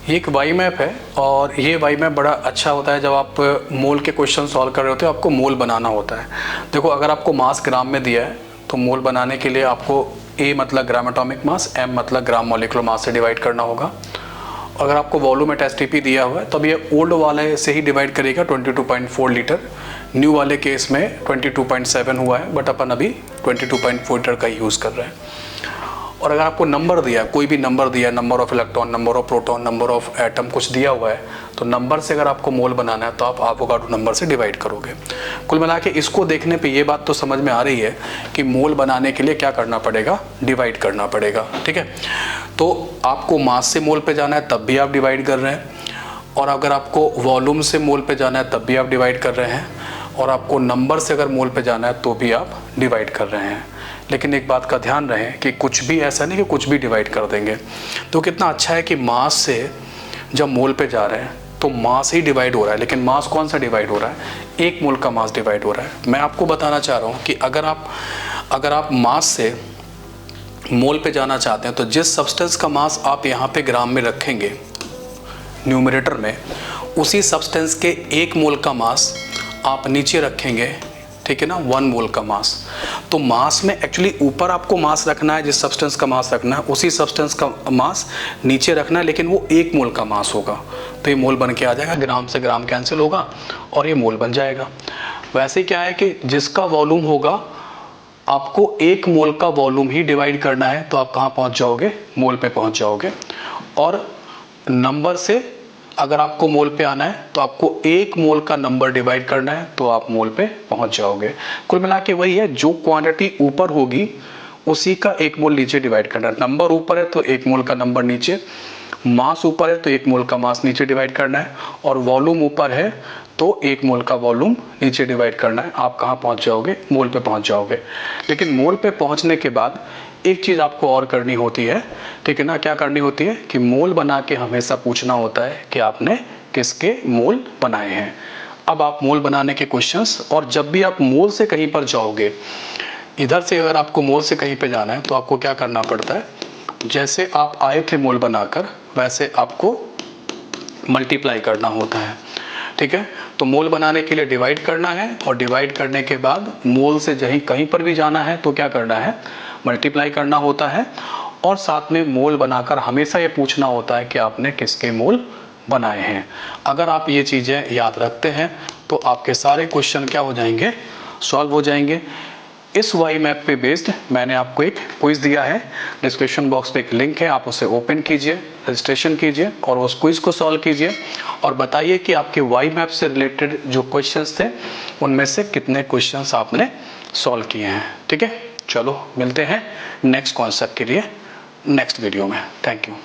ये एक Y map है और ये वाई मैप बड़ा अच्छा होता है जब आप मोल के क्वेश्चन सॉल्व कर रहे होते हो, आपको मोल बनाना होता है। देखो अगर आपको मास ग्राम में दिया है तो मोल बनाने के लिए आपको ए मतलब ग्राम एटॉमिक मास, एम मतलब ग्राम मॉलिक्यूलर मास से डिवाइड करना होगा। अगर आपको वॉल्यूम एट एसटीपी दिया हुआ है तब ये ओल्ड वाले से ही डिवाइड करेगा 22.4 लीटर। न्यू वाले केस में 22.7 हुआ है, बट अपन अभी 22.4 लीटर का यूज़ कर रहे हैं। और अगर आपको नंबर दिया, कोई भी नंबर दिया, number of electron, number of proton, number of atom कुछ दिया हुआ है, तो नंबर से अगर आपको मोल बनाना है तो आप एवोगाड्रो नंबर से डिवाइड करोगे। कुल मिला के इसको देखने पे ये बात तो समझ में आ रही है कि मोल बनाने के लिए क्या करना पड़ेगा, डिवाइड करना पड़ेगा। ठीक है, तो आपको मास से मोल पे जाना है तब भी आप डिवाइड कर रहे हैं, और अगर आपको वॉल्यूम से मोल पे जाना है तब भी आप डिवाइड कर रहे हैं, और आपको नंबर से अगर मोल पे जाना है तो भी आप डिवाइड कर रहे हैं। लेकिन एक बात का ध्यान रहे कि कुछ भी ऐसा नहीं कि कुछ भी डिवाइड कर देंगे। तो कितना अच्छा है कि मास से जब मोल पे जा रहे हैं तो मास ही डिवाइड हो रहा है, लेकिन मास कौन सा डिवाइड हो रहा है, एक मोल का मास डिवाइड हो रहा है। मैं आपको बताना चाह रहा हूँ कि अगर आप मास से मोल पे जाना चाहते हैं तो जिस सब्सटेंस का मास आप यहाँ पे ग्राम में रखेंगे न्यूमरेटर में, उसी सब्सटेंस के एक मोल का मास आप नीचे रखेंगे, ठीक है ना, 1 मोल का मास। तो मास में एक्चुअली ऊपर आपको मास रखना है, जिस सब्सटेंस का मास रखना है उसी सब्सटेंस का मास नीचे रखना है, लेकिन वो 1 मोल का मास होगा। तो ये मोल बन के आ जाएगा, ग्राम से ग्राम कैंसिल होगा और ये मोल बन जाएगा। वैसे क्या है कि जिसका वॉल्यूम होगा आपको 1 मोल का वॉल्यूम ही डिवाइड करना है, तो आप कहाँ पहुँच जाओगे, मोल पे पहुँच जाओगे। और नंबर से अगर आपको मोल पे आना है तो आपको 1 मोल का नंबर डिवाइड करना है, तो आप मोल पे पहुंच जाओगे। कुल मिला के वही है, जो क्वांटिटी ऊपर होगी उसी का 1 मोल नीचे डिवाइड करना है। नंबर ऊपर है तो 1 मोल का नंबर नीचे, मास ऊपर है तो 1 मोल का मास नीचे डिवाइड करना है, और वॉल्यूम ऊपर है तो 1 मोल का वॉल्यूम नीचे डिवाइड करना है। आप कहाँ पहुँच जाओगे, मोल पे पहुँच जाओगे। लेकिन मोल पे पहुँचने के बाद एक चीज़ आपको और करनी होती है, ठीक है ना, क्या करनी होती है कि मोल बना के हमेशा पूछना होता है कि आपने किसके मोल बनाए हैं। अब आप मोल बनाने के क्वेश्चंस, और जब भी आप मोल से कहीं पर जाओगे, इधर से अगर आपको मोल से कहीं पे जाना है तो आपको क्या करना पड़ता है, जैसे आप आए थे मोल बनाकर वैसे आपको मल्टीप्लाई करना होता है। ठीक है, तो मोल बनाने के लिए डिवाइड करना है, और डिवाइड करने के बाद मोल से कहीं पर भी जाना है तो क्या करना है, मल्टीप्लाई करना होता है। और साथ में मोल बनाकर हमेशा ये पूछना होता है कि आपने किसके मोल बनाए हैं। अगर आप ये चीज़ें याद रखते हैं तो आपके सारे क्वेश्चन क्या हो जाएंगे, सॉल्व हो जाएंगे। इस वाई मैप पे बेस्ड मैंने आपको एक क्विज दिया है, डिस्क्रिप्शन बॉक्स पे एक लिंक है, आप उसे ओपन कीजिए, रजिस्ट्रेशन कीजिए और उस क्विज को सॉल्व कीजिए, और बताइए कि आपके वाई मैप से रिलेटेड जो क्वेश्चंस थे उनमें से कितने क्वेश्चंस आपने सॉल्व किए हैं। ठीक है, चलो मिलते हैं नेक्स्ट कॉन्सेप्ट के लिए नेक्स्ट वीडियो में। Thank you.